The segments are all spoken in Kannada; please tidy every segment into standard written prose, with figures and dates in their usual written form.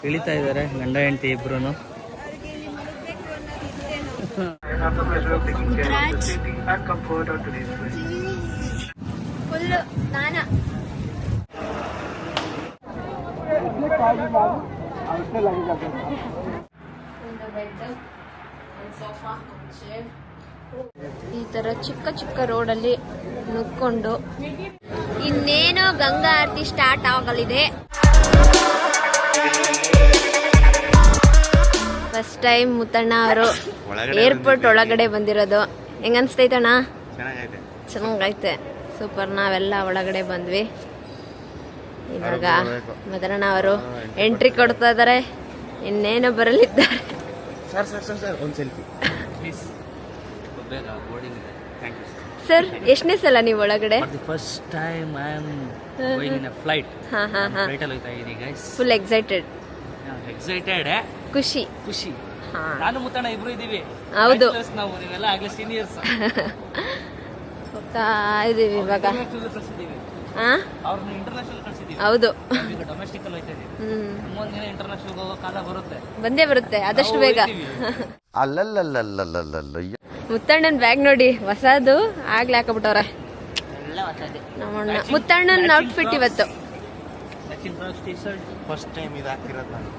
ಇಳಿತಾ ಇದ್ದಾರೆ ಗಂಡ ಹೆಂಡತಿ ಇಬ್ರು. ಫುಲ್ ಸ್ನಾನ. ಈ ತರ ಚಿಕ್ಕ ಚಿಕ್ಕ ರೋಡಲ್ಲಿ ನುಗ್ಕೊಂಡು ಇನ್ನೇನೋ ಗಂಗಾ ಆರತಿ ಸ್ಟಾರ್ಟ್ ಆಗಲಿದೆ. ಫಸ್ಟ್ ಟೈಮ್ ಮುತ್ತಣ್ಣ ಅವರು ಏರ್ಪೋರ್ಟ್ ಒಳಗಡೆ ಬಂದಿರೋದು. ಹೆಂಗ ಅನ್ಸ್ತೈತಣ್ಣ? ಚೆನ್ನಾಗೈತೆ, ಸೂಪರ್. ನಾವೆಲ್ಲ ಒಳಗಡೆ ಬಂದ್ವಿ. ಇವಾಗ ಮದರಣ್ಣ ಅವರು ಎಂಟ್ರಿ ಕೊಡ್ತಾ ಇದಾರೆ. ಇನ್ನೇನೋ ಬರಲಿದ್ದಾರೆ. ಸರ್, ಎಷ್ಟನೇ ಸಲ ನೀವು ಒಳಗಡೆ? First time I am going in a flight. Flight ಅಲ್ಲಿ ಹೋಗ್ತಾ ಇದೀನಿ ಗೈಸ್. Full excited. ಖುಷಿ. ನಾನು ಮುತ್ತಣ್ಣ ಇಬ್ರು ಇದೀವಿ. ಹೌದು, ನಾವು ನೀವೆಲ್ಲ ಆಗ್ಲೇ ಸೀನಿಯರ್ಸ್. ಹೋಗ್ತಾ ಇದೀವಿ ಇವಾಗ. ಅವ್ರನ್ನ ಇಂಟರ್ನ್ಯಾಷನಲ್ ಕಳ್ಸಿದೀವಿ. ಹೌದು, ಡೊಮೆಸ್ಟಿಕ್ ಅಲ್ಲಿ ಹೋಗ್ತಾ ಇದೀವಿ. ಮುಂದಿನ ಇಂಟರ್ನ್ಯಾಷನಲ್ ಹೋಗೋ ಕಾಲ ಬರುತ್ತೆ, ಬಂದೇ ಬರುತ್ತೆ ಆದಷ್ಟು ಬೇಗ. ಮುತ್ತಣ್ಣನ್ ಬ್ಯಾಗ್ ನೋಡಿ, ಹೊಸದು ಆಗ್ಲೇ ಹಾಕಬಿಟ್ಟವ್ರೆ. ನಮ್ಮಣ್ಣ ಮುತ್ತಣ್ಣನ್ ಔಟ್ಫಿಟ್ ಇವತ್ತು. ಫಸ್ಟ್ ಟೈಮ್ ಇದು ಹಾಕಿರೋದು ನಾನು.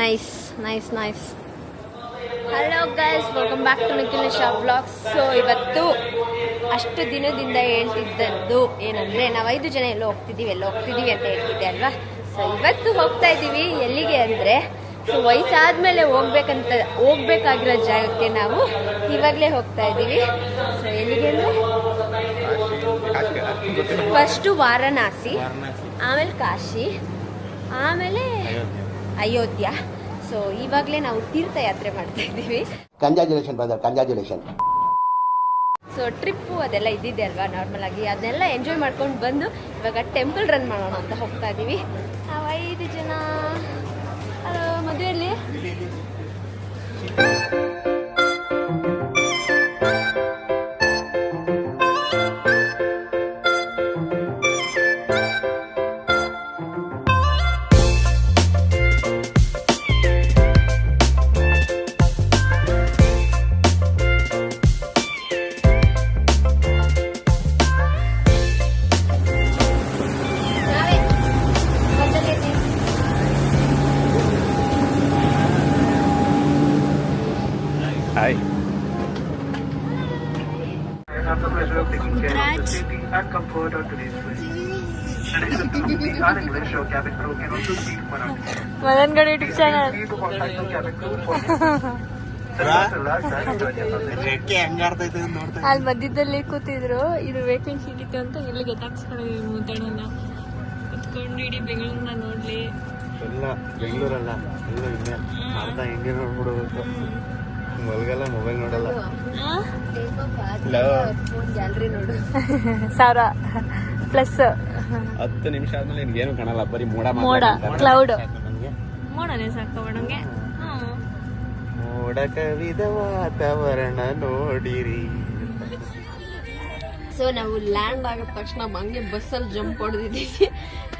Nice nice nice. Hello guys, welcome back to Nikhil Nisha vlogs. So ಇವತ್ತು ಅಷ್ಟು ದಿನದಿಂದ ಹೇಳ್ತಿದ್ದದ್ದು ಏನಂದ್ರೆ, ನಾವು 5 ಜನ ಎಲ್ಲೋ ಹೋಗ್ತಿದ್ದೀವಿ ಅಂತ ಹೇಳ್ತಿದ್ದೆ ಅಲ್ವಾ. ಸೊ ಇವತ್ತು ಹೋಗ್ತಾ ಇದ್ದೀವಿ. ಎಲ್ಲಿಗೆ ಅಂದರೆ, ಸೊ ವಯಸ್ಸಾದ್ಮೇಲೆ ಹೋಗ್ಬೇಕಾಗಿರೋ ಜಾಗಕ್ಕೆ ನಾವು ಇವಾಗಲೇ ಹೋಗ್ತಾ ಇದ್ದೀವಿ. ಸೊ ಎಲ್ಲಿಗೆ ಅಂದರೆ, ಫಸ್ಟು ವಾರಣಾಸಿ, ಆಮೇಲೆ ಕಾಶಿ, ಆಮೇಲೆ ಅಯೋಧ್ಯ. ಸೊ ಇವಾಗಲೇ ನಾವು ತೀರ್ಥಯಾತ್ರೆ ಮಾಡ್ತಾ ಇದ್ದೀವಿ. ಕಂಗ್ರಾಚುಲೇಷನ್. ಸೊ ಟ್ರಿಪ್ಪು ಅದೆಲ್ಲ ಇದ್ದಿದೆ ಅಲ್ವಾ ನಾರ್ಮಲ್ ಆಗಿ, ಅದನ್ನೆಲ್ಲ ಎಂಜಾಯ್ ಮಾಡ್ಕೊಂಡು ಬಂದು ಇವಾಗ ಟೆಂಪಲ್ ರನ್ ಮಾಡೋಣ ಅಂತ ಹೋಗ್ತಾ ಇದ್ದೀವಿ. ನಾವು 5 ಜನ. ಮದುವೆಯಲ್ಲಿ ಮದನ್ ಗಡಿ ಯೂಟ್ಯೂಬ್ ಚಾನಲ್. ಅಲ್ಲಿ ಮಧ್ಯದಲ್ಲಿ ಕೂತಿದ್ರು. ಇದು ವೇಕೆನ್ಸಿ ಇತ್ತು ಅಂತ ಎಲ್ಲಿ ಗೆದ್ದಾಕ್ಸ್ಕೊಂಡಿದೀವಿ. ಮುತ್ತಣ್ಣನ ಕುತ್ಕೊಂಡು ಇಡೀ ಬೆಂಗಳೂರನ್ನ ನೋಡ್ಲಿ. ಎಲ್ಲ ಬೆಂಗಳೂರಲ್ಲ, ಎಲ್ಲ ಇನ್ನೇ ಅರ್ಧ ಹಿಂಗೆ ನೋಡ್ಬಿಡಬೇಕು. ಮಲ್ಗಲ್ಲ, ಮೊಬೈಲ್ ನೋಡಲ್ಲ. ಗ್ಯಾಲರಿ ನೋಡು. 1000+ 10 ನಿಮಿಷ ಆದ್ಮೇಲೆ ನಿನ್ಗೇನು ಕಾಣಲ್ಲ, ಬರೀ ಮೋಡ ಕ್ಲೌಡ್. ಮೋಡನೇ ಸಾಕು ಒಣಗೆ. ಮೋಡ ಕವಿದ ವಾತಾವರಣ ನೋಡಿರಿ. ಸೊ ನಾವು ಲ್ಯಾಂಡ್ ಆಗಿದ ತಕ್ಷಣ ಹಂಗೆ ಬಸ್ಸಲ್ಲಿ ಜಂಪ್ ಹೊಡೆದಿದ್ದೀವಿ.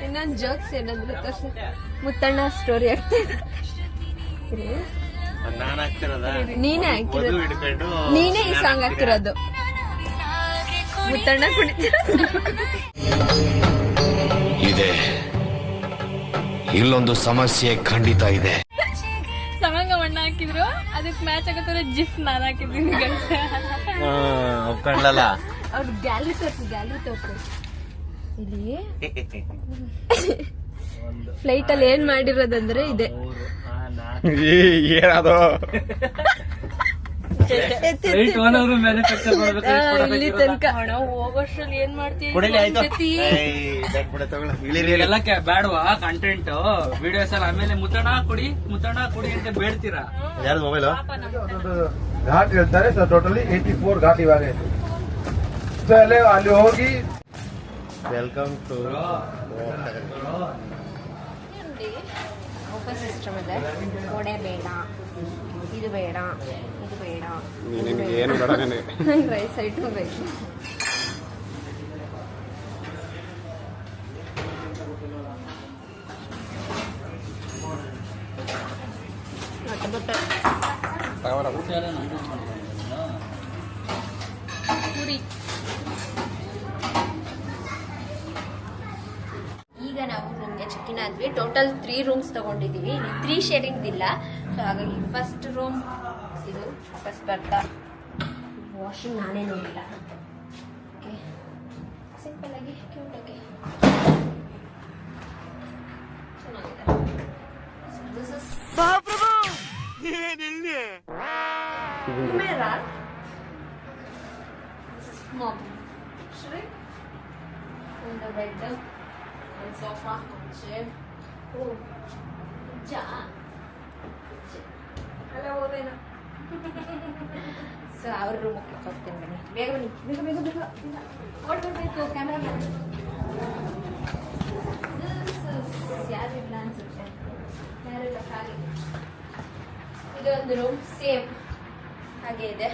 ಇನ್ನೊಂದು ಜೋಕ್ಸ್ ಏನಂದ್ರೆ, ಮುತ್ತಣ್ಣ ಸ್ಟೋರಿ ಆಗ್ತಿದೆ. ನೀನೇ ಹಾಕಿರೋದು, ನೀನೇ ಈ ಸಾಂಗ್ ಹಾಕಿರೋದು. ಮುತ್ತಣ್ಣ ಇದೆ, ಇಲ್ಲೊಂದು ಸಮಸ್ಯೆ ಖಂಡಿತ ಇದೆ. ಸಮಂಗ ಮಣ್ಣ ಹಾಕಿದ್ರು, ಅದಕ್ಕೆ ಮ್ಯಾಚ್ ಆಗತ್ತವ್ರೆ ಜಿಫ್ ನಾನು ಹಾಕಿದ್ದೀನಿ. ಒಪ್ಕೊಂಡ್ಲಲ್ಲ. ಅವ್ರು ಗ್ಯಾಲರಿ ತೋರ್ಸು. ಇಲ್ಲಿ ಫ್ಲೈಟ್ ಅಲ್ಲಿ ಏನ್ ಮಾಡಿರೋದಂದ್ರೆ ಇದೆ. ಏನದು? ಇಲ್ಲಿ ತನಕ ಹೋಗೋಷ್ಟ್ರಲ್ಲಿ ಏನ್ ಮಾಡ್ತೀವಿ? ಬೇಡವಾ ಕಂಟೆಂಟ್ ವಿಡಿಯೋಸ್ ಎಲ್ಲ? ಆಮೇಲೆ ಮುತ್ತಣ್ಣ ಕೊಡಿ ಅಂತ ಬೇಡ್ತೀರಾ? ಯಾರು ಮೊಬೈಲ್ ಘಾಟ್ ಹೇಳ್ತಾರೆ ಸರ್. ಟೋಟಲಿ 84 ಘಾಟ್ ಇವಾಗ. ಅಲ್ಲಿ ಹೋಗಿ ವೆಲ್ಕಮ್ ಟು ಓಪನ್ ಸಿಸ್ಟಮ್ ಇದೆ. ಗೋಡೆ ಬೇಡ, ಇದು ಬೇಡ, ಇದು ಬೇಡ, ಏನು ಬೇಡ. ರೈಸ್ ಐಟಮ್ ಬೇಕು. ಈಗ ನಾವು ರೂಮ್ಗೆ ಚೆಕ್ ಇನ್ ಆದ್ವಿ. ಟೋಟಲ್ 3 ರೂಮ್ಸ್ ತಗೊಂಡಿದ್ದೀವಿ. 3 ಶೇರಿಂಗ್ ಇಲ್ಲ. ಸೊ ಹಾಗಾಗಿ ಫಸ್ಟ್ ರೂಮ್ ಇದು ಫಸ್ಟ್ ಬರ್ತಾ ವಾಷಿಂಗ್ ನಾನೇ ನೋಡಿಲ್ಲ. ಓಕೆ, ಸಿಂಪಲ್ ಆಗಿ ಕ್ಯೂಟ್ ಆಗಿ ಚೆನ್ನಾಗಿದೆ. This is mirror. This is mom. Shrek. And the bed. And sofa. And chair. Oh. Ja. Hello, Rena. So, our room is open. Bega bani. Bega. What do you do? Camera man. This is Yari plans. Yari the khali. ಇದೊಂದು ರೂಮ್ ಸೇಮ್ ಹಾಗೆ ಇದೆ.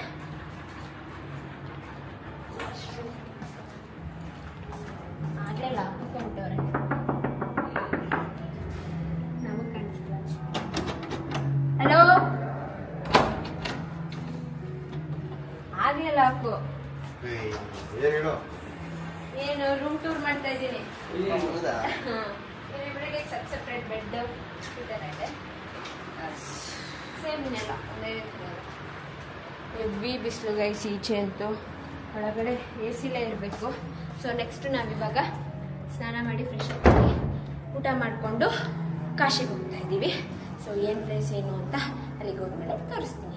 ಆಗ್ಲೆಲ್ಲ ಹಾಕೊಂಡವ್ರೆ, ನಮಗೆ ಕಾಣಿಸಿಲ್ಲ. ಹಲೋ, ಆಗ್ಲೆಲ್ಲ ಹಾಕು. ಏನು ರೂಮ್ ಟೂರ್ ಮಾಡ್ತಾ ಇದ್ದೀನಿ. ಬೆಳಿಗ್ಗೆ ಸಪ್ರೇಟ್ ಬೆಡ್ ಇದೆ. ಸೇಮ್ ಇನ್ನೆಲ್ಲ ಒಂದೇ ಹೆವಿ ಬಿಸಿಲು ಗೈಸ್ ಈಚೆ ಅಂತೂ. ಒಳಗಡೆ ಎ ಸಿಲೇ ಇರಬೇಕು. ಸೊ ನೆಕ್ಸ್ಟ್ ನಾವಿವಾಗ ಸ್ನಾನ ಮಾಡಿ ಫ್ರೆಶ್ ಆಗಿ ಊಟ ಮಾಡಿಕೊಂಡು ಕಾಶಿಗೆ ಹೋಗ್ತಾ ಇದ್ದೀವಿ. ಸೊ ಏನು ಪ್ಲೇಸ್ ಏನು ಅಂತ ಅಲ್ಲಿಗೆ ಹೋದ್ಮೇಲೆ ತೋರಿಸ್ತೀನಿ.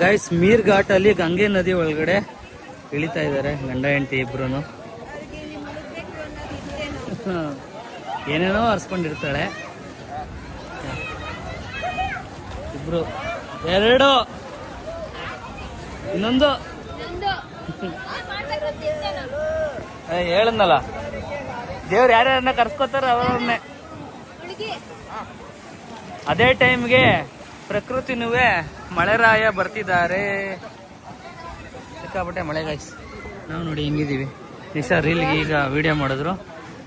ಗೈಸ್ ಮೀರ್ ಘಾಟ್ ಅಲ್ಲಿ ಗಂಗೆ ನದಿ ಒಳಗಡೆ ಇಳಿತಾ ಇದ್ದಾರೆ ಗಂಡ ಹೆಂಡತಿ ಇಬ್ರು. ಏನೇನೋ ಹರ್ಸ್ಕೊಂಡಿರ್ತಾಳೆ ಇಬ್ರು. 2 ಇನ್ನೊಂದು ಹೇಳದ್ನಲ್ಲ, ದೇವ್ರು ಯಾರ್ಯಾರನ್ನ ಕರ್ಸ್ಕೊತಾರ ಅವ್ರನ್ನೇ. ಅದೇ ಟೈಮ್ಗೆ ಪ್ರಕೃತಿನೂ ಮಳೆರಾಯ ಬರ್ತಿದ್ದಾರೆ. ಸಿಕ್ಕಾಪಟ್ಟೆ ಮಳೆ ಗೈಸ್. ನಾವು ನೋಡಿ ಹೆಂಗಿದ್ದೀವಿ. ನಿಶಾ ರೀಲ್ಗೆ ಈಗ ವಿಡಿಯೋ ಮಾಡಿದ್ರು,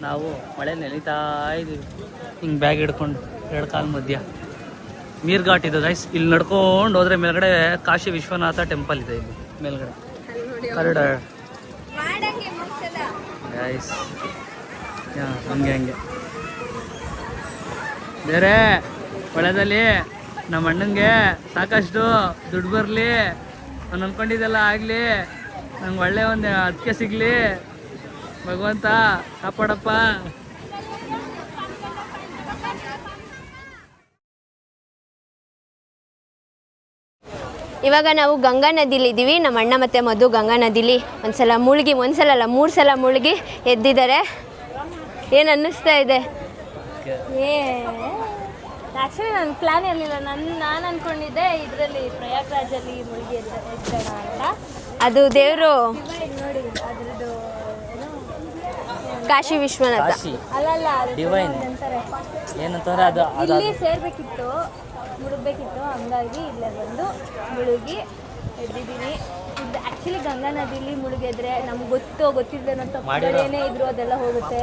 ನಾವು ಮಳೆ ನೆಲಿತಾ ಇದ್ದೀವಿ ಹಿಂಗೆ ಬ್ಯಾಗ್ ಹಿಡ್ಕೊಂಡು 2 ಕಾಲ್ ಮಧ್ಯ. ಮೀರ್ ಘಾಟ್ ಇದು ಗೈಸ್. ಇಲ್ಲಿ ನಡ್ಕೊಂಡು ಹೋದ್ರೆ ಮೇಲ್ಗಡೆ ಕಾಶಿ ವಿಶ್ವನಾಥ ಟೆಂಪಲ್ ಇದೆ ಇಲ್ಲಿ ಮೇಲ್ಗಡೆ ಕಾರಿಡಾರ್ ಗೈಸ್. ಹಂಗೆ ಬೇರೆ ಹೊಳೆದಲ್ಲಿ ನಮ್ಮ ಅಣ್ಣಂಗೆ ಸಾಕಷ್ಟು ದುಡ್ಡು ಬರಲಿ, ನಾನು ಅಂದ್ಕೊಂಡಿದ್ದೆಲ್ಲ ಆಗಲಿ, ನಂಗೆ ಒಳ್ಳೆ ಒಂದು ಅದಕ್ಕೆ ಸಿಗಲಿ, ಭಗವಂತ ಕಾಪಾಡಪ್ಪ. ಇವಾಗ ನಾವು ಗಂಗಾ ನದಿಲಿದ್ದೀವಿ. ನಮ್ಮ ಅಣ್ಣ ಮತ್ತು ಮಧು ಗಂಗಾ ನದಿಲಿ ಒಂದ್ಸಲ ಮುಳುಗಿ, ಒಂದ್ಸಲ ಅಲ್ಲ 3 ಸಲ ಮುಳುಗಿ ಎದ್ದಿದ್ದಾರೆ. ಏನು ಅನ್ನಿಸ್ತಾ ಇದೆ? ಆ್ಯಕ್ಚುಲಿ ನನ್ನ ಪ್ಲ್ಯಾನ್ ಇರಲಿಲ್ಲ. ನಾನು ಅಂದ್ಕೊಂಡಿದ್ದೆ ಇದರಲ್ಲಿ ಪ್ರಯಾಗ್ರಾಜಲ್ಲಿ ಮುಳುಗಿ ಎದ್ದೋಣ ಅಂತ. ಅದು ದೇವರು ನೋಡಿ ಅದ್ರದ್ದು ಕಾಶಿ ವಿಶ್ವನಾಥ ಅಲ್ಲಲ್ಲ ಅಂತಾರೆ ಏನಂತಾರೆ ಅದು ಇಲ್ಲಿ ಸೇರ್ಬೇಕಿತ್ತು, ಮುಳುಗಬೇಕಿತ್ತು. ಹಂಗಾಗಿ ಇಲ್ಲೇ ಬಂದು ಮುಳುಗಿ ಎದ್ದಿದ್ದೀನಿ. ಇದು ಆ್ಯಕ್ಚುಲಿ ಗಂಗಾ ನದಿಲಿ ಮುಳುಗಿದ್ರೆ ನಮ್ಗೆ ಗೊತ್ತಿಲ್ಲದೆ ತಪ್ಪುಗಳು ಏನೇ ಇದ್ರು ಅದೆಲ್ಲ ಹೋಗುತ್ತೆ,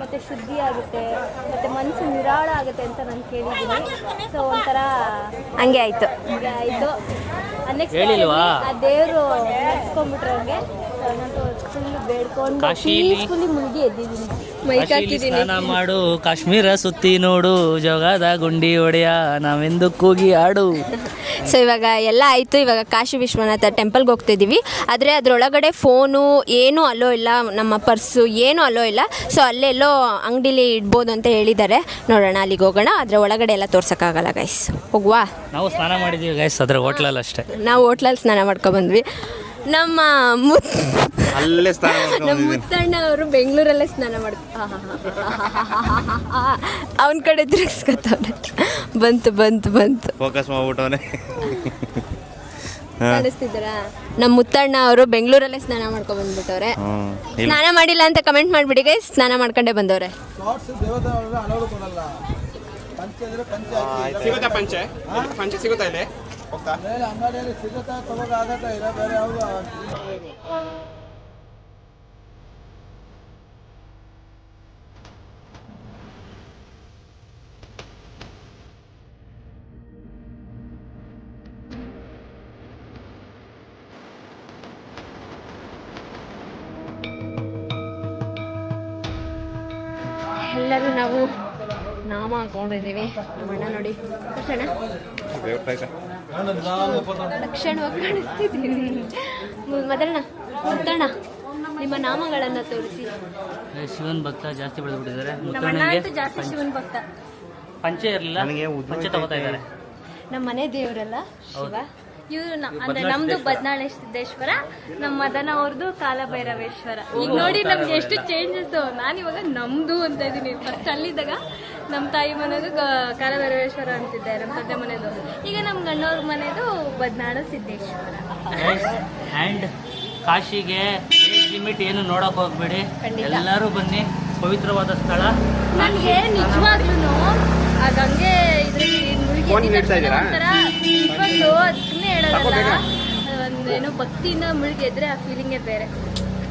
ಮತ್ತು ಶುದ್ಧಿ ಆಗುತ್ತೆ, ಮತ್ತು ಮನಸ್ಸು ನಿರಾಳ ಆಗುತ್ತೆ ಅಂತ ನಾನು ಕೇಳಿದ್ದೀನಿ. ಸೊ ಒಂಥರ ಹಂಗೆ ಆಯಿತು. ಅನ್ಎಕ್ಸ್ಪೆಕ್ಟೆಡ್ಲಿ ಆ ದೇವರು ನಡೆಸ್ಕೊಂಡ್ಬಿಟ್ರೆ ಹಂಗೆ. ನಾನಂತೂ ಫುಲ್ ಬೇಡ್ಕೊಂಡು ಪೀಸ್ಫುಲ್ಲಿ ಮುಳುಗಿ ಎದ್ದಿದ್ದೀನಿ. ಮೈಕ್ ಹಾಕಿದ್ದೀನಿ. ಸ್ನಾನ ಮಾಡು, ಕಾಶ್ಮೀರ ಸುತ್ತಿ ನೋಡು, ಜೋಗದ ಗುಂಡಿ ಒಡೆಯ ನಾವೆಂದು ಕೂಗಿ ಆಡು. ಸೊ ಇವಾಗ ಎಲ್ಲ ಆಯಿತು. ಇವಾಗ ಕಾಶಿ ವಿಶ್ವನಾಥ ಟೆಂಪಲ್ಗೆ ಹೋಗ್ತಿದ್ದೀವಿ. ಆದರೆ ಅದರೊಳಗಡೆ ಫೋನು ಏನೂ ಅಲೋ ಇಲ್ಲ, ನಮ್ಮ ಪರ್ಸು ಏನೂ ಅಲೋ ಇಲ್ಲ. ಸೊ ಅಲ್ಲೆಲ್ಲೋ ಅಂಗಡಿಲಿ ಇಡ್ಬೋದು ಅಂತ ಹೇಳಿದ್ದಾರೆ. ನೋಡೋಣ, ಅಲ್ಲಿಗೆ ಹೋಗೋಣ. ಅದರ ಒಳಗಡೆ ಎಲ್ಲ ತೋರ್ಸೋಕ್ಕಾಗಲ್ಲ ಗೈಸ್. ಹೋಗುವಾ? ನಾವು ಸ್ನಾನ ಮಾಡಿದ್ದೀವಿ ಗೈಸ್ ಅದರ ಹೋಟ್ಲಲ್ಲಿ ಅಷ್ಟೇ. ನಾವು ಹೋಟ್ಲಲ್ಲಿ ಸ್ನಾನ ಮಾಡ್ಕೊಬಂದ್ವಿ. ನಮ್ಮ ಅಲ್ಲೇ ಸ್ನಾನ ನಮ್ಮ ಮುತ್ತಣ್ಣ ಅವರು ಬೆಂಗಳೂರಲ್ಲೇ ಸ್ನಾನ ಅವನ ಕಡೆ ತಿರ್ಗಿಸ್ಕೊತವ್ರೆ. ಬಂತು ಫೋಕಸ್ ಮಾಡ್ಬಿಟ್ಟವನೆ. ಕಾಣಿಸ್ತಿದ್ದೀರಾ? ನಮ್ಮ ಮುತ್ತಣ್ಣ ಅವರು ಬೆಂಗಳೂರಲ್ಲೇ ಸ್ನಾನ ಮಾಡ್ಕೊಂಡು ಬಂದ್ಬಿಟ್ಟವ್ರೆ. ಸ್ನಾನ ಮಾಡಿಲ್ಲ ಅಂತ ಕಮೆಂಟ್ ಮಾಡಿಬಿಡಿ ಗೈಸ್. ಸ್ನಾನ ಮಾಡ್ಕೊಂಡೇ ಬಂದವ್ರೆ. ಪಂಚೆ ಇದ್ರೆ ಪಂಚೆ ಸಿಗುತ್ತಾ ಪಂಚೆ? ಪಂಚೆ ಸಿಗುತ್ತಾ ಇಲ್ಲಿ ಹೋಗ್ತಾ? ಬೇರೆ ಅಂಗಡಿಯಲ್ಲಿ ಸಿಗುತ್ತಾ ತಗೋದಾಗತ್ತಾ ಇಲ್ಲ ಬೇರೆ ಯಾವುದು ಎಲ್ಲರೂ ನಾವು ನಾಮ ಹಾಕೊಂಡಿದ್ದೀವಿ. ನಮ್ಮಣ್ಣ ನೋಡಿ ತಕ್ಷಣ ಲಕ್ಷಣವಾಗಿ ಕಾಣಿಸ್ತಿದ್ದೀನಿ. ಮೊದಲಣ್ಣ ಮುತ್ತಣ್ಣ ನಿಮ್ಮ ನಾಮಗಳನ್ನು ತೋರಿಸಿ. ಶಿವನ್ ಭಕ್ತ ಜಾಸ್ತಿ ಬೆಳೆದ್ಬಿಟ್ಟಿದ್ದಾರೆ. ನಮ್ಮಣ್ಣ ಅಂತೂ ಜಾಸ್ತಿ ಶಿವನ್ ಭಕ್ತ. ಪಂಚೆ ಇರಲಿಲ್ಲ, ಪಂಚೆ ತಗೋತಾ ಇದ್ದಾರೆ. ನಮ್ಮ ಮನೆ ದೇವರಲ್ಲ ಶಿವ. ಇವ್ರು ಅಂದ್ರೆ ನಮ್ದು ಬದನಾಳೆ ಸಿದ್ದೇಶ್ವರ, ನಮ್ಮ ಮದನ ಅವ್ರದ್ದು ಕಾಲಭೈರವೇಶ್ವರ. ಈಗ ನೋಡಿ ನಮ್ಗೆ ಎಷ್ಟು ಚೇಂಜಸ್. ನಾನಿವಾಗ ನಮ್ದು ಅಂತ ಇದ್ದೀನಿ. ಫಸ್ಟ್ ಅಲ್ಲಿದ್ದಾಗ ನಮ್ಮ ತಾಯಿ ಮನೆದು ಕಾಲಭೈರವೇಶ್ವರ ಅಂತಿದ್ದೆ, ನಮ್ಮ ತಂದೆ ಮನೆದು. ಈಗ ನಮ್ಮ ಗಂಡವ್ರ ಮನೆದು ಬದನಾಳ ಸಿದ್ದೇಶ್ವರ. ಆ್ಯಂಡ್ ಕಾಶಿಗೆ ಏಜ್ ಲಿಮಿಟ್ ಏನು ನೋಡಕ್ ಹೋಗ್ಬೇಡಿ, ಎಲ್ಲರೂ ಬನ್ನಿ. ಪವಿತ್ರವಾದ ಸ್ಥಳ. ನನಗೆ ನಿಜವಾಗ್ಲೂ ಆ ಗಂಗೆ ಇದ್ರಲ್ಲಿ ಒಂಥರ ಇಟ್ಕೊಂಡು ಸುಮ್ಮನೆ ಹೇಳೋದಲ್ಲ, ಒಂದೇನೋ ಭಕ್ತಿಯಿಂದ ಮುಳುಗಿದ್ರೆ ಆ ಫೀಲಿಂಗೇ ಬೇರೆ.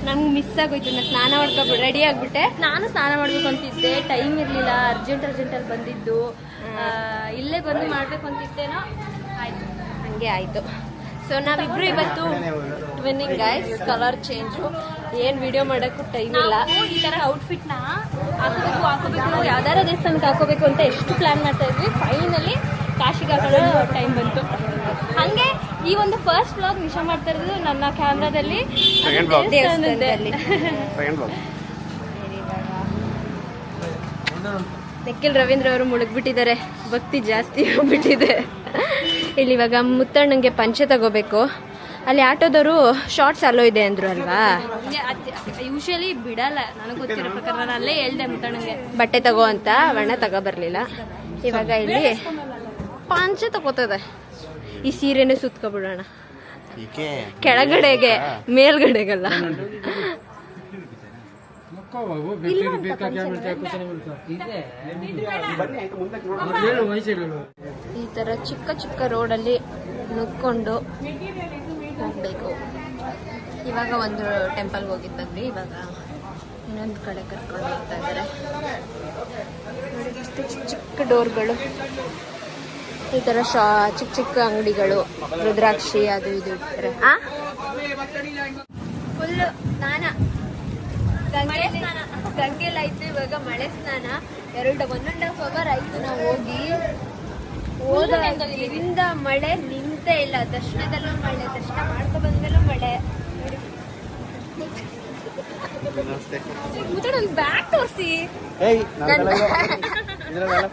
ನಮ್ಗೆ ಮಿಸ್ ಆಗೋಯ್ತು. ನಾನು ಸ್ನಾನ ಮಾಡ್ಕೊಂಡು ರೆಡಿ ಆಗ್ಬಿಟ್ಟೆ. ನಾನು ಸ್ನಾನ ಮಾಡ್ಬೇಕು ಅಂತಿದ್ದೆ, ಟೈಮ್ ಇರಲಿಲ್ಲ, ಅರ್ಜೆಂಟಲ್ಲಿ ಬಂದಿದ್ದು. ಇಲ್ಲೇ ಬಂದು ಮಾಡ್ಬೇಕು ಅಂತಿದ್ದೇನೋ, ಆಯ್ತು ಹಂಗೆ ಆಯ್ತು. ಸೊ ನಾವಿಬ್ರು ಇವತ್ತು ಟ್ವಿನ್ನಿಂಗ್ ಗೈಸ್. ಕಲರ್ ಚೇಂಜು, ಏನು ವಿಡಿಯೋ ಮಾಡೋಕ್ಕೂ ಟೈಮ್ ಇಲ್ಲ. ಈ ಥರ ಔಟ್ಫಿಟ್ನ ಹಾಕೋಬೇಕು ಯಾವ್ದಾರ ದೇವಸ್ಥಾನಕ್ಕೆ ಹಾಕೋಬೇಕು ಅಂತ ಎಷ್ಟು ಪ್ಲಾನ್ ಮಾಡ್ತಾ ಇದ್ವಿ. ಫೈನಲಿ ಕಾಶಿಗೆ ಹಾಕೊಳ್ಳೋ ಟೈಮ್ ಬಂತು. ಹಂಗೆ ಈ ಒಂದು ಫಸ್ಟ್ ವ್ಲಾಗ್ ನಿಶಾ ಮಾಡ್ತಾ ಇರೋದು ನನ್ನ ಕ್ಯಾಮ್ರಾದಲ್ಲಿ ದೇವಸ್ಥಾನದಲ್ಲಿ. ನಿಖಿಲ್ ರವೀಂದ್ರ ಅವರು ಮುಳುಗ್ಬಿಟ್ಟಿದ್ದಾರೆ, ಭಕ್ತಿ ಜಾಸ್ತಿ ಹೋಗ್ಬಿಟ್ಟಿದೆ. ಇಲ್ಲಿ ಇವಾಗ ಮುತ್ತಣ್ಣಂಗೆ ಪಂಚೆ ತಗೋಬೇಕು. ಅಲ್ಲಿ ಆಟೋದವರು ಶಾರ್ಟ್ಸ್ ಅಲ್ಲೋ ಇದೆ ಅಂದ್ರು ಅಲ್ವಾ. ಯೂಶಲಿ ಬಿಡಲ್ಲ, ನನಗೆ ಗೊತ್ತಿರೋ ಪ್ರಕಾರ ನಾನು ಅಲ್ಲೇ ಹೇಳ್ದೆ ಮುತ್ತಣ್ಣಂಗೆ ಬಟ್ಟೆ ತಗೋ ಅಂತ. ಬಣ್ಣ ತಗೋಬರ್ಲಿಲ್ಲ. ಇವಾಗ ಇಲ್ಲಿ ಪಂಚೆ ತಗೋತದೆ. ಈ ಸೀರೆನೆ ಸುತ್ಕೊಬಿಡೋಣ ಕೆಳಗಡೆಗೆ, ಮೇಲ್ಗಡೆಗಲ್ಲ. ಈ ತರ ಚಿಕ್ಕ ಚಿಕ್ಕ ರೋಡಲ್ಲಿ ನುಗ್ಕೊಂಡು ಹೋಗ್ಬೇಕು. ಇವಾಗ ಒಂದು ಟೆಂಪಲ್ಗೆ ಹೋಗಿದ್ದು ಬಂದ್ವಿ, ಇವಾಗ ಇನ್ನೊಂದು ಕಡೆ ಕರ್ಕೊಂಡು ಹೋಗ್ತಾ ಇದ್ದಾರೆ. ನೋಡಿ ಎಷ್ಟು ಚಿಕ್ಕ ಚಿಕ್ಕ ಡೋರ್ಗಳು, ಈ ತರ ಚಿಕ್ಕ ಚಿಕ್ಕ ಅಂಗಡಿಗಳು, ರುದ್ರಾಕ್ಷಿ ಅದು ಇದು ಇರ್ತಾರೆ. ಫುಲ್ ಸ್ನಾನ, ಗಂಗೆಲಾಯ್ತು. ಇವಾಗ ಮಳೆ ಸ್ನಾನ. 1.5 ಅವರ್ ಆಯ್ತು ನಾವು ಹೋಗಿ. ಹೋದಿಂದ ಮಳೆ ನಿಂತೇ ಇಲ್ಲ. ದರ್ಶನದಲ್ಲೂ ಮಳೆ, ದರ್ಶನ ಮಾಡ್ಕೊ ಬಂದ್ಮೇಲೂ ಮಳೆ. ಮುತ್ತಣ್ಣ ಬ್ಯಾಗ್ ತೋರಿಸಿ.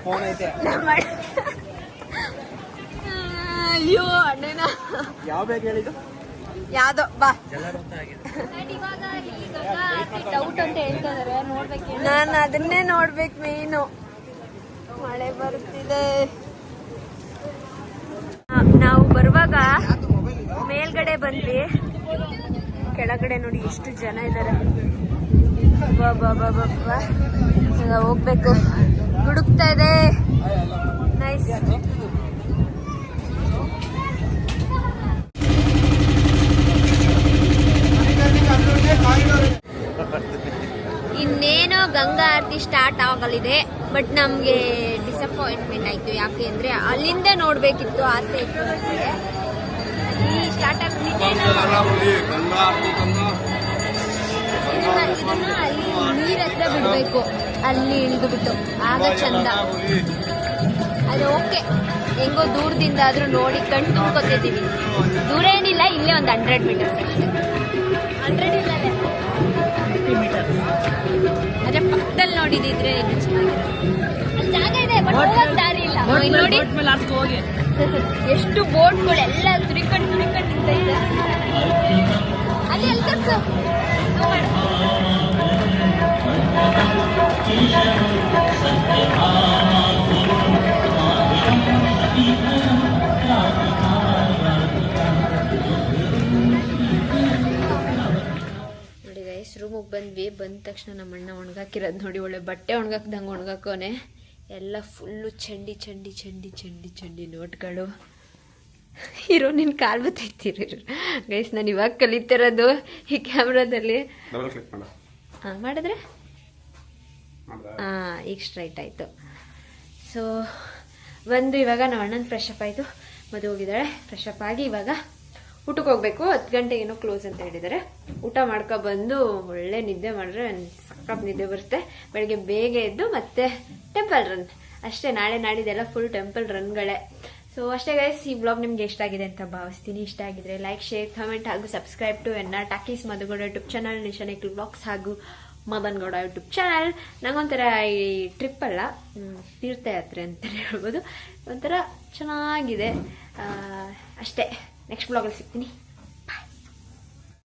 ಫೋನ್ ಐತೆ. ಅಯ್ಯೋ ಅಣ್ಣನ ಯಾವ ಬ್ಯಾಗ್ ಹೇಳಿದ್ದು? ಯಾವ್ದೋ ಬಾ. ಡೌಟ್ ಅಂತ ಹೇಳ್ತಾ ಇದಾರೆ, ನೋಡ್ಬೇಕು. ನಾನು ಅದನ್ನೇ ನೋಡ್ಬೇಕು ಮೇನು. ಮಳೆ ಬರುತ್ತಿದೆ. ನಾವು ಬರುವಾಗ ಮೇಲ್ಗಡೆ ಬಂದ್ವಿ, ಕೆಳಗಡೆ ನೋಡಿ ಎಷ್ಟು ಜನ ಇದ್ದಾರೆ. ಈಗ ಹೋಗ್ಬೇಕು. ಹುಡುಕ್ತಾ ಇದೆ. ನೈಸ್. ಇನ್ನೇನೋ ಗಂಗಾ ಆರತಿ ಸ್ಟಾರ್ಟ್ ಆಗಲಿದೆ. ಬಟ್ ನಮ್ಗೆ ಡಿಸಪಾಯಿಂಟ್ಮೆಂಟ್ ಆಯ್ತು. ಯಾಕೆ ಅಂದ್ರೆ ಅಲ್ಲಿಂದ ನೋಡ್ಬೇಕಿತ್ತು, ಆಸೆ ಇತ್ತು ನಮಗೆ. ಅಲ್ಲಿ ಸ್ಟಾರ್ಟ್ ಆಗ್ಬಿಟ್ಟಿದೆ. ಅಲ್ಲಿ ನೀರ್ ಹತ್ರ ಬಿಡ್ಬೇಕು, ಅಲ್ಲಿ ಇಳಿದು ಬಿಟ್ಟು ಆಗ ಚಂದ. ಅದು ಓಕೆ, ಹೆಂಗೋ ದೂರದಿಂದ ಆದ್ರೂ ನೋಡಿ ಕಣ್ ತುಂಬ್ಕೊತಿದ್ದೀವಿ. ದೂರ ಏನಿಲ್ಲ, ಇಲ್ಲೇ ಒಂದು 100 ಮೀಟರ್ಸ್ ಅಷ್ಟೇ. 100 ಇಲ್ಲ, 50 ಮೀಟರ್. ಅದೇ ಪಕ್ಕದಲ್ಲಿ ನೋಡಿದಿದ್ರೆ ಇನ್ನು ಚೆನ್ನಾಗಿರೋದು. ಅಲ್ಲಿ ಜಾಗ ಇದೆ, ಬಟ್ ಹೋಗಕ್ ದಾರಿ ಇಲ್ಲ. ನೋಡಿ ಎಷ್ಟು ಬೋಟ್ಗಳೆಲ್ಲ ತುರಿಕೊಂಡು ನಿಂತ ಇದೆ. ಅಲ್ಲಿ ಅಲ್ಲಿ ತರ್ಸು. ನೋಡಿ ಗೈಸ್, ರೂಮಿಗೆ ಬಂದ್ವಿ. ಬಂದ ತಕ್ಷಣ ನಮ್ಮ ಅಣ್ಣ ಒಣಗಾಕಿರೋದು ನೋಡಿ. ಒಳ್ಳೆ ಬಟ್ಟೆ ಒಣಗಾಕ್ದಂಗೆ ಒಣಗಾಕೋನೆ. ಎಲ್ಲ ಫುಲ್ಲು ಚಂಡಿ ಚಂಡಿ ಚಂಡಿ ಚಂಡಿ ಚಂಡಿ ನೋಟ್ಗಳು. ಇರೋ ನಿನ್ನ ಕಾಲು ಬತ್ತೈತಿರಿ ಗೈಸ್. ನಾನು ಇವಾಗ ಕಲಿತಿರೋದು ಈ ಕ್ಯಾಮ್ರಾದಲ್ಲಿ. ಡಬಲ್ ಕ್ಲಿಕ್ ಮಾಡು. ಹಾಂ ಮಾಡಿದ್ರೆ ಹಾಂ ಈಗ ಸ್ಟ್ರೈಟ್ ಆಯಿತು. ಸೊ ಬಂದು ಇವಾಗ ನಮ್ಮ ಅಣ್ಣನ ಫ್ರೆಶ್ ಅಪ್ ಆಯಿತು, ಮದುವೆ ಹೋಗಿದ್ದಾಳೆ. ಫ್ರೆಶ್ ಅಪ್ ಆಗಿ ಇವಾಗ ಊಟಕ್ಕೆ ಹೋಗ್ಬೇಕು. 10 ಗಂಟೆಗೇನೋ ಕ್ಲೋಸ್ ಅಂತ ಹೇಳಿದ್ದಾರೆ. ಊಟ ಮಾಡ್ಕೊಬಂದು ಒಳ್ಳೆ ನಿದ್ದೆ ಮಾಡಿದ್ರೆ ಸಕ್ಕತ್ ನಿದ್ದೆ ಬರುತ್ತೆ. ಬೆಳಗ್ಗೆ ಬೇಗ ಎದ್ದು ಮತ್ತೆ ಟೆಂಪಲ್ ರನ್ ಅಷ್ಟೇ. ನಾಳೆ ನಾಡಿದ್ದೆಲ್ಲ ಫುಲ್ ಟೆಂಪಲ್ ರನ್ಗಳೇ. ಸೊ ಅಷ್ಟೇ ಗೈಸ್, ಈ ಬ್ಲಾಗ್ ನಿಮ್ಗೆ ಇಷ್ಟ ಆಗಿದೆ ಅಂತ ಭಾವಿಸ್ತೀನಿ. ಇಷ್ಟ ಆಗಿದ್ರೆ ಲೈಕ್, ಶೇರ್, ಕಮೆಂಟ್ ಹಾಗೂ ಸಬ್ಸ್ಕ್ರೈಬ್ ಟು ಎನ್ನ talkies Madhu Gowda YouTube channel, ನಿಶಾನಿಕಲ್ blogs ಹಾಗೂ ಮದನ್ ಗೌಡ ಯೂಟ್ಯೂಬ್ ಚಾನಲ್. ನಂಗೊಂಥರ ಈ ಟ್ರಿಪ್ ಅಲ್ಲ, ತೀರ್ಥಯಾತ್ರೆ ಅಂತಲೇ ಹೇಳ್ಬೋದು. ಒಂಥರ ಚೆನ್ನಾಗಿದೆ ಅಷ್ಟೇ. ನೆಕ್ಸ್ಟ್ ಬ್ಲಾಗಲ್ಲಿ ಸಿಗ್ತೀನಿ.